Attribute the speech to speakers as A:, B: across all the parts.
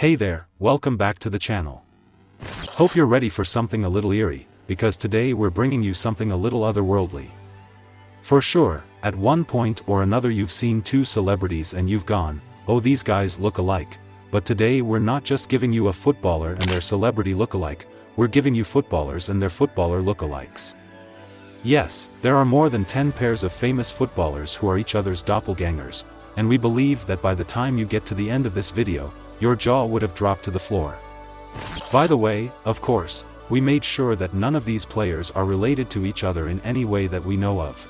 A: Hey there, welcome back to the channel. Hope you're ready for something a little eerie, because today we're bringing you something a little otherworldly. For sure, at one point or another you've seen two celebrities and you've gone, oh, these guys look alike. But today we're not just giving you a footballer and their celebrity look-alike, we're giving you footballers and their footballer look-alikes. Yes, there are more than 10 pairs of famous footballers who are each other's doppelgangers, and we believe that by the time you get to the end of this video, your jaw would have dropped to the floor. By the way, of course, we made sure that none of these players are related to each other in any way that we know of.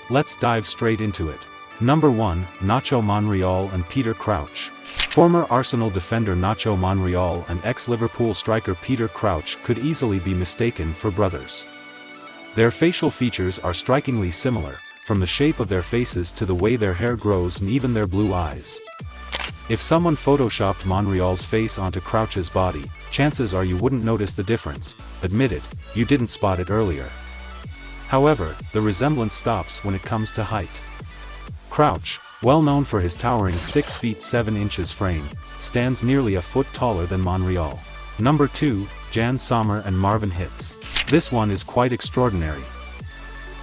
A: Let's dive straight into it. Number 1, Nacho Monreal and Peter Crouch. Former Arsenal defender Nacho Monreal and ex-Liverpool striker Peter Crouch could easily be mistaken for brothers. Their facial features are strikingly similar, from the shape of their faces to the way their hair grows and even their blue eyes. If someone photoshopped Monreal's face onto Crouch's body, chances are you wouldn't notice the difference. Admit it, you didn't spot it earlier. However, the resemblance stops when it comes to height. Crouch, well known for his towering 6 feet 7 inches frame, stands nearly a foot taller than Monreal. Number 2, Yann Sommer and Marwin Hitz. This one is quite extraordinary.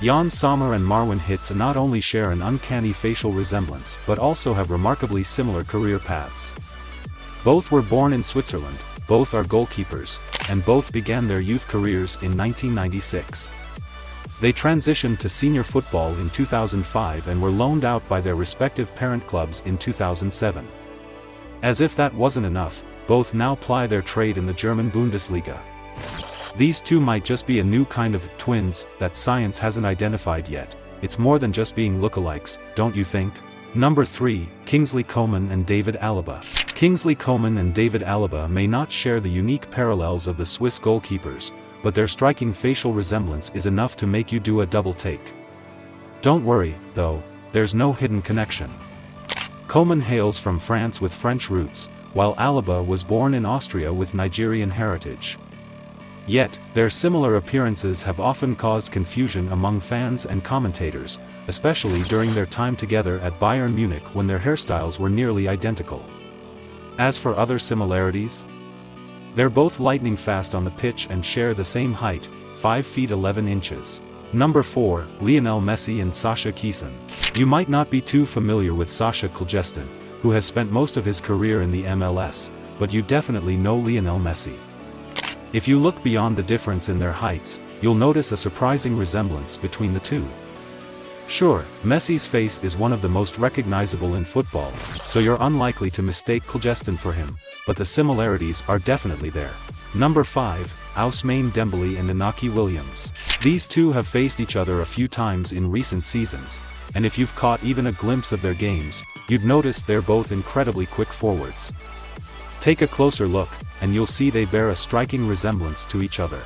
A: Yann Sommer and Marwin Hitz not only share an uncanny facial resemblance but also have remarkably similar career paths. Both were born in Switzerland, both are goalkeepers, and both began their youth careers in 1996. They transitioned to senior football in 2005 and were loaned out by their respective parent clubs in 2007. As if that wasn't enough, both now ply their trade in the German Bundesliga. These two might just be a new kind of twins that science hasn't identified yet. It's more than just being lookalikes, don't you think? Number 3, Kingsley Coman and David Alaba. Kingsley Coman and David Alaba may not share the unique parallels of the Swiss goalkeepers, but their striking facial resemblance is enough to make you do a double take. Don't worry, though, there's no hidden connection. Coman hails from France with French roots, while Alaba was born in Austria with Nigerian heritage. Yet, their similar appearances have often caused confusion among fans and commentators, especially during their time together at Bayern Munich when their hairstyles were nearly identical. As for other similarities, they're both lightning fast on the pitch and share the same height, 5 feet 11 inches. Number 4, Lionel Messi and Sacha Kljestan. You might not be too familiar with Sacha Kljestan, who has spent most of his career in the MLS, but you definitely know Lionel Messi. If you look beyond the difference in their heights, you'll notice a surprising resemblance between the two. Sure, Messi's face is one of the most recognizable in football, so you're unlikely to mistake Kljestan for him, but the similarities are definitely there. Number 5, Ousmane Dembele and Inaki Williams. These two have faced each other a few times in recent seasons, and if you've caught even a glimpse of their games, you'd notice they're both incredibly quick forwards. Take a closer look, and you'll see they bear a striking resemblance to each other.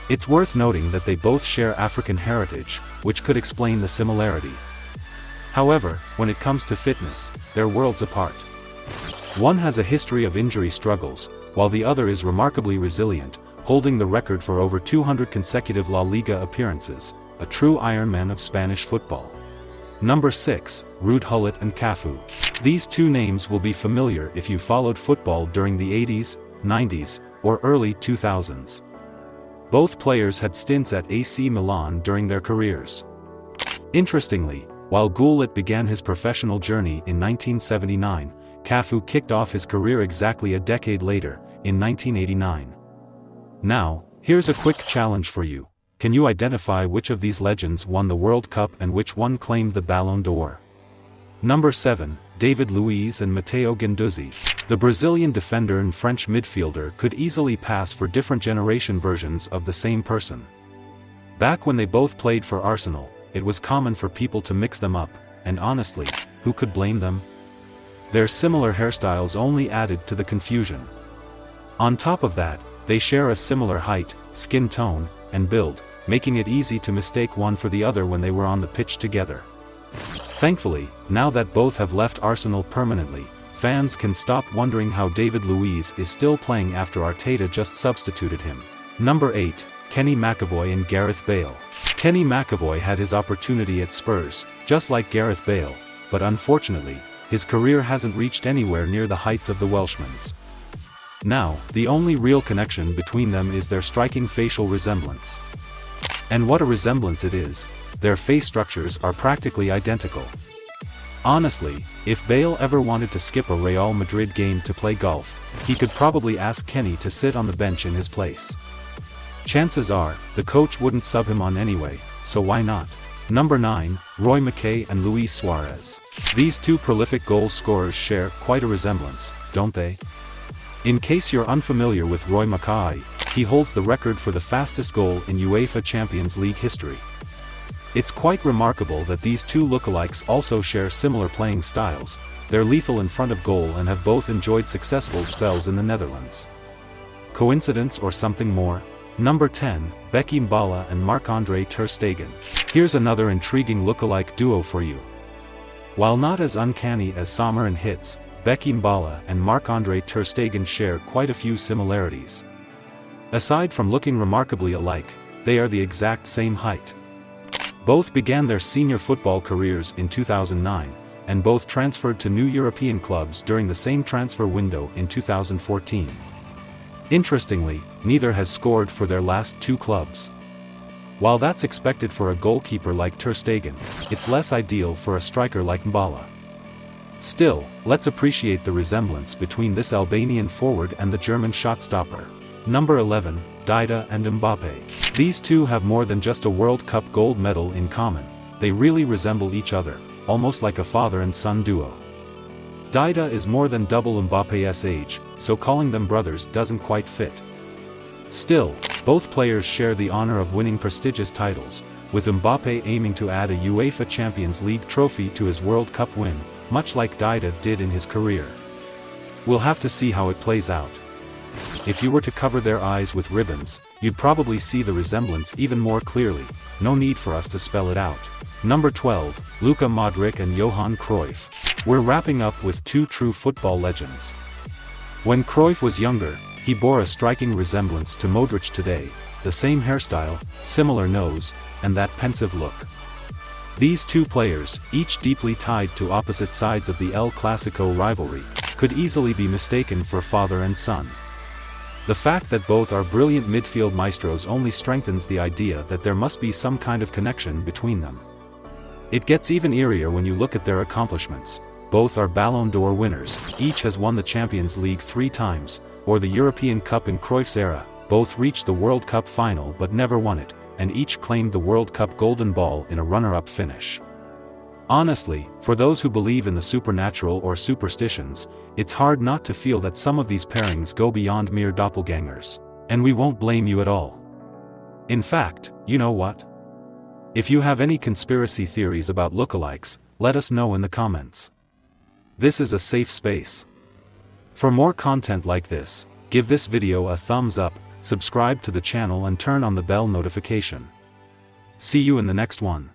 A: It's worth noting that they both share African heritage, which could explain the similarity. However, when it comes to fitness, they're worlds apart. One has a history of injury struggles, while the other is remarkably resilient, holding the record for over 200 consecutive La Liga appearances, a true Ironman of Spanish football. Number 6, Ruud and Cafu. These two names will be familiar if you followed football during the 80s, 90s, or early 2000s. Both players had stints at AC Milan during their careers. Interestingly, while Gullit began his professional journey in 1979, Cafu kicked off his career exactly a decade later, in 1989. Now, here's a quick challenge for you. Can you identify which of these legends won the World Cup and which one claimed the Ballon d'Or? Number 7, David Luiz and Matteo Guendozi. The Brazilian defender and French midfielder could easily pass for different generation versions of the same person. Back when they both played for Arsenal, it was common for people to mix them up, and honestly, who could blame them? Their similar hairstyles only added to the confusion. On top of that, they share a similar height, skin tone, and build, making it easy to mistake one for the other when they were on the pitch together. Thankfully, now that both have left Arsenal permanently, fans can stop wondering how David Luiz is still playing after Arteta just substituted him. Number 8, Kenny McAvoy and Gareth Bale. Kenny McAvoy had his opportunity at Spurs, just like Gareth Bale, but unfortunately, his career hasn't reached anywhere near the heights of the Welshman's. Now, the only real connection between them is their striking facial resemblance. And what a resemblance it is, their face structures are practically identical. Honestly, if Bale ever wanted to skip a Real Madrid game to play golf, he could probably ask Kenny to sit on the bench in his place. Chances are, the coach wouldn't sub him on anyway, so why not? Number 9, Roy Makaay and Luiz Suarez. These two prolific goal scorers share quite a resemblance, don't they? In case you're unfamiliar with Roy Makaay, he holds the record for the fastest goal in UEFA Champions League history. It's quite remarkable that these two lookalikes also share similar playing styles. They're lethal in front of goal and have both enjoyed successful spells in the Netherlands. Coincidence or something more? Number 10, Bale and Marc-Andre ter Stegen. Here's another intriguing lookalike duo for you. While not as uncanny as Sommer and Hitz, Bale and Marc-Andre ter Stegen share quite a few similarities. Aside from looking remarkably alike, they are the exact same height. Both began their senior football careers in 2009, and both transferred to new European clubs during the same transfer window in 2014. Interestingly, neither has scored for their last two clubs. While that's expected for a goalkeeper like ter Stegen, it's less ideal for a striker like Bale. Still, let's appreciate the resemblance between this Albanian forward and the German shot-stopper. Number 11, Dida and Mbappe. These two have more than just a World Cup gold medal in common, they really resemble each other, almost like a father and son duo. Dida is more than double Mbappe's age, so calling them brothers doesn't quite fit. Still, both players share the honor of winning prestigious titles, with Mbappe aiming to add a UEFA Champions League trophy to his World Cup win, much like Dida did in his career. We'll have to see how it plays out. If you were to cover their eyes with ribbons, you'd probably see the resemblance even more clearly, no need for us to spell it out. Number 12, Luka Modric and Johan Cruyff. We're wrapping up with two true football legends. When Cruyff was younger, he bore a striking resemblance to Modric today, the same hairstyle, similar nose, and that pensive look. These two players, each deeply tied to opposite sides of the El Clasico rivalry, could easily be mistaken for father and son. The fact that both are brilliant midfield maestros only strengthens the idea that there must be some kind of connection between them. It gets even eerier when you look at their accomplishments. Both are Ballon d'Or winners, each has won the Champions League 3 times, or the European Cup in Cruyff's era, both reached the World Cup final but never won it, and each claimed the World Cup Golden Ball in a runner-up finish. Honestly, for those who believe in the supernatural or superstitions, it's hard not to feel that some of these pairings go beyond mere doppelgangers. And we won't blame you at all. In fact, you know what? If you have any conspiracy theories about lookalikes, let us know in the comments. This is a safe space. For more content like this, give this video a thumbs up, subscribe to the channel and turn on the bell notification. See you in the next one.